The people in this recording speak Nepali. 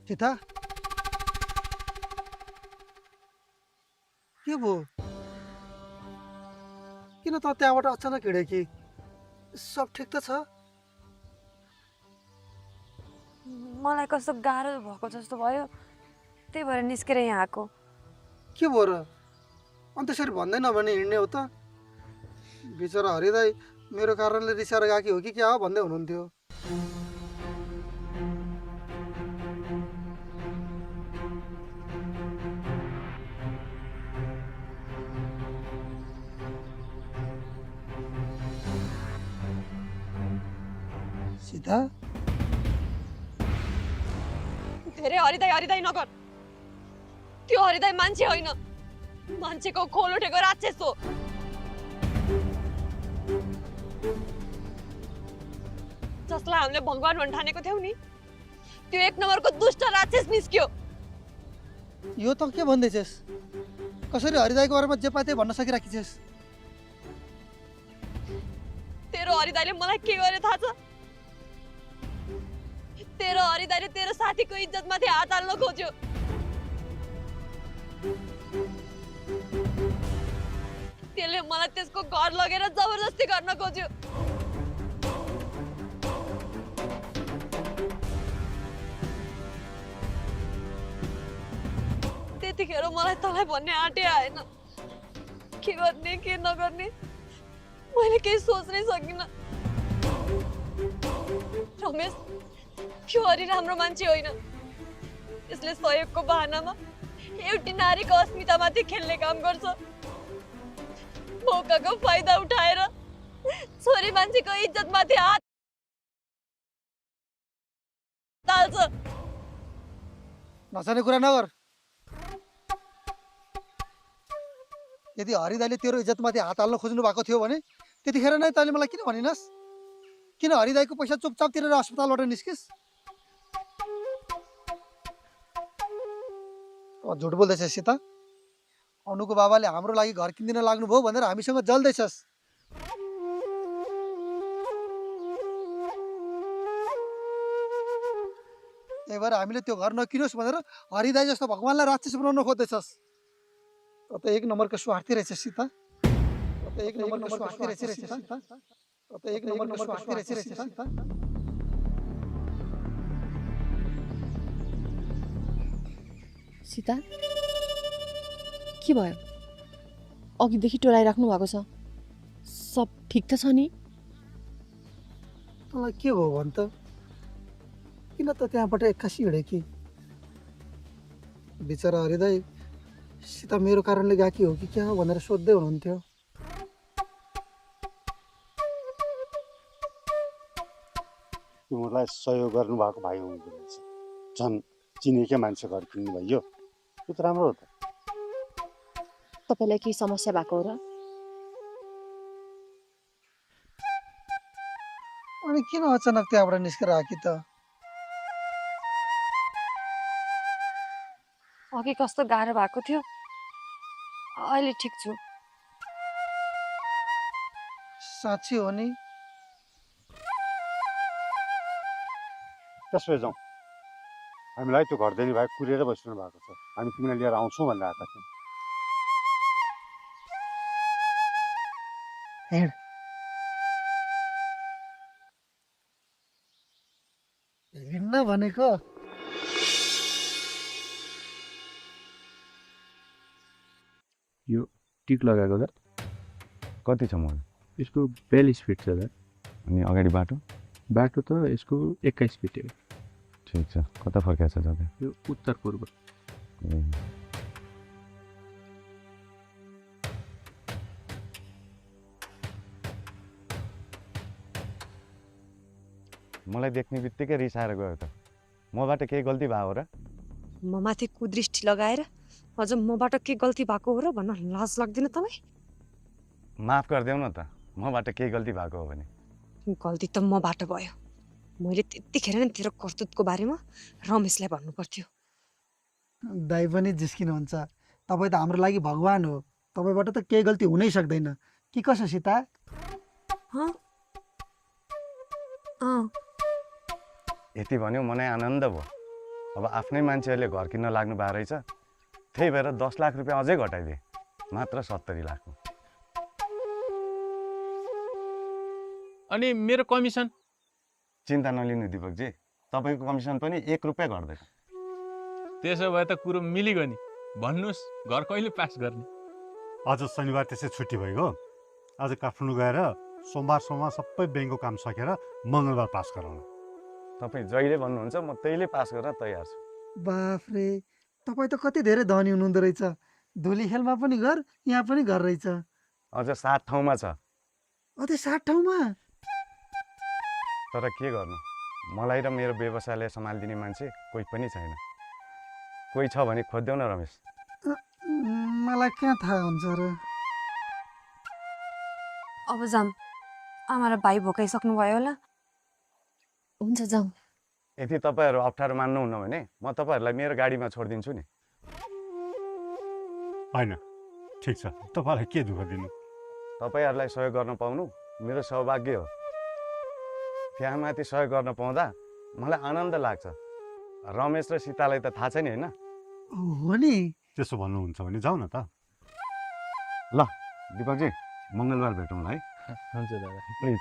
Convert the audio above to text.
सीता के भयो किन त त्यहाँबाट अचानक हिँडे कि सब ठिक त छ मलाई कस्तो गाह्रो भएको जस्तो भयो त्यही भएर निस्केर यहाँ आएको के भयो र अनि त्यसरी भन्दैन भने हिँड्ने हो त बिचरा हरिदाई मेरो कारणले रिसाएर गएकी हो कि क्या हो भन्दै हुनुहुन्थ्यो सीता धेरै हरिदाई हरिदाई नगर त्यो हरिदाई मान्छे होइन मान्छेको खोल उठेको राक्षस हो जसलाई हामीले भगवान भन्न ठानेको थियौँ नि त्यो एक नम्बरको दुष्ट राक्षस निस्क्यो यो त के भन्दैछस् कसरी हरिदाईको बारेमा जे पाए भन्न सकिराखी छस् तेरो हरिदाईले मलाई के गरे थाहा छ तेरो हरिदाईले तेरो साथीको इज्जतमाथि हात हाल्न खोज्यो त्यसले मलाई त्यसको घर लगेर जबरजस्ती गर्न खोज्यो त्यतिखेर मलाई तँलाई भन्ने आँटे आएन के गर्ने के नगर्ने मैले केही सोच्नै सकिनँ रमेश यो हरि राम्रो मान्छे होइन यसले सहयोगको बहानामा एउटी नारीको अस्मितामाथि खेल्ने काम गर्छ मौकाको फाइदा उठाएर छोरी मान्छेको इज्जतमाथि हात हाल्छ नचाहिने कुरा नगर यदि हरिदाईले तेरो इज्जतमाथि हात हाल्न खोज्नु भएको थियो भने त्यतिखेर नै तैँले मलाई किन भनिनस् किन हरिदाईको पैसा चुपचाप तिरेर अस्पतालबाट निस्किस् झुट बोल्दैछ सीता अनुको बाबाले हाम्रो लागि घर किनिदिन लाग्नुभयो भनेर हामीसँग जल्दैछस् त्यही भएर हामीले त्यो घर नकिनोस् भनेर हरिदाई जस्तो भगवान्लाई राक्षस बनाउन खोज्दैछस् त एक नम्बरको स्वार्थी रहेछ सीता एक नम्बरको स्वार्थी रहेछ सीता एक नम्बरको स्वार्थी रहेछ सीता सीता के भयो अघिदेखि टोलाइराख्नु भएको छ सब ठिक त छ नि तँलाई के भयो भन् त किन त त्यहाँबाट एक्कासी हिँडे कि बिचरा हरिदाई सीता मेरो कारणले गएकी हो कि क्या हो भनेर सोध्दै हुनुहुन्थ्यो तिमीलाई सहयोग गर्नुभएको भाइ हुनुहुँदो रहेछ झन् चिनेकै मान्छे घर किन्नु भयो त्यो त राम्रो हो त तपाईँलाई केही समस्या भएको हो र अनि किन अचानक त्यहाँबाट निस्केर आएकी त अघि कस्तो गाह्रो भएको थियो अहिले ठिक छु साँच्ची हो नि त्यसो भए जाउँ हामीलाई त्यो घरदेखि भाइ कुरेर बसिरहनु भएको छ हामी तिमीलाई लिएर आउँछौँ भनेर आएका थियौँ हिँड हिँड्न भनेको यो टिक लगाएको त कति छ मलाई यसको 42 फिट छ त अनि अगाडि बाटो बाटो त यसको 21 फिट हो ठिक छ कता फर्किया छ जग्गा यो उत्तर पूर्व मलाई देख्ने बित्तिकै रिसाएर गयो त मबाट केही गल्ती भयो र म माथि कुदृष्टि लगाएर अझ मबाट के गल्ती भएको हो र भन्न लाज लाग्दैन तपाईँ माफ गरिदेऊ न त मबाट केही गल्ती भएको हो भने गल्ती त मबाट भयो मैले त्यतिखेर नै तेरो कर्तुतको बारेमा रमेशलाई भन्नु पर्थ्यो दाइ पनि जिस्किनुहुन्छ तपाईँ त हाम्रो लागि भगवान हो तपाईँबाट त केही गल्ती हुनै सक्दैन कि कसो सीता अँ यति भन्यो मलाई आनन्द भयो अब आफ्नै मान्छेहरूले घर किन्न लाग्नु भएको रहेछ, त्यही भएर 10 लाख रुपियाँ अझै घटाइदिए, मात्र 70 लाखमा। अनि मेरो कमिसन? चिन्ता नलिनु दिपकजी, तपाईँको कमिसन पनि 1 रुपियाँ घट्दैन। त्यसो भए त कुरो मिलिगयो नि। भन्नुहोस् घर कहिले पास गर्ने? आज शनिबार त्यसै छुट्टी भएको, आज काठमाडौँ गएर सोमबार सबै ब्याङ्कको काम सकेर मङ्गलबार पास गराउनु। तपाईँ जहिले भन्नुहुन्छ म त्यहीले पास गर्न तयार छु। बाफ्रे, तपाईँ त कति धेरै धनी हुनुहुँदो रहेछ। धुलीखेलमा पनि घर, यहाँ पनि घर रहेछ। अझ 7 ठाउँमा छ। अझै 60 ठाउँमा? तर के गर्नु, मलाई र मेरो व्यवसायलाई सम्हालिदिने मान्छे कोही पनि छैन। कोही छ भने खोज्देऊ न रमेश। मलाई कहाँ थाहा हुन्छ र। अब जाम, आमा र भाइ भोकाइसक्नु भयो होला। हुन्छ जाउँ। यदि तपाईँहरू अप्ठ्यारो मान्नुहुन्न भने म तपाईँहरूलाई मेरो गाडीमा छोडिदिन्छु नि। होइन, ठिक छ, तपाईँलाई के दुःख दिनु। तपाईँहरूलाई सहयोग गर्न पाउनु मेरो सौभाग्य हो। त्यहाँमाथि सहयोग गर्न पाउँदा मलाई आनन्द लाग्छ। रमेश र सीतालाई त थाहा छ नि, होइन? हो नि। त्यसो भन्नुहुन्छ भने जाउँ न त। ल दिपकजी, मङ्गलबार भेटौँला है। हुन्छ दादा। प्लिज।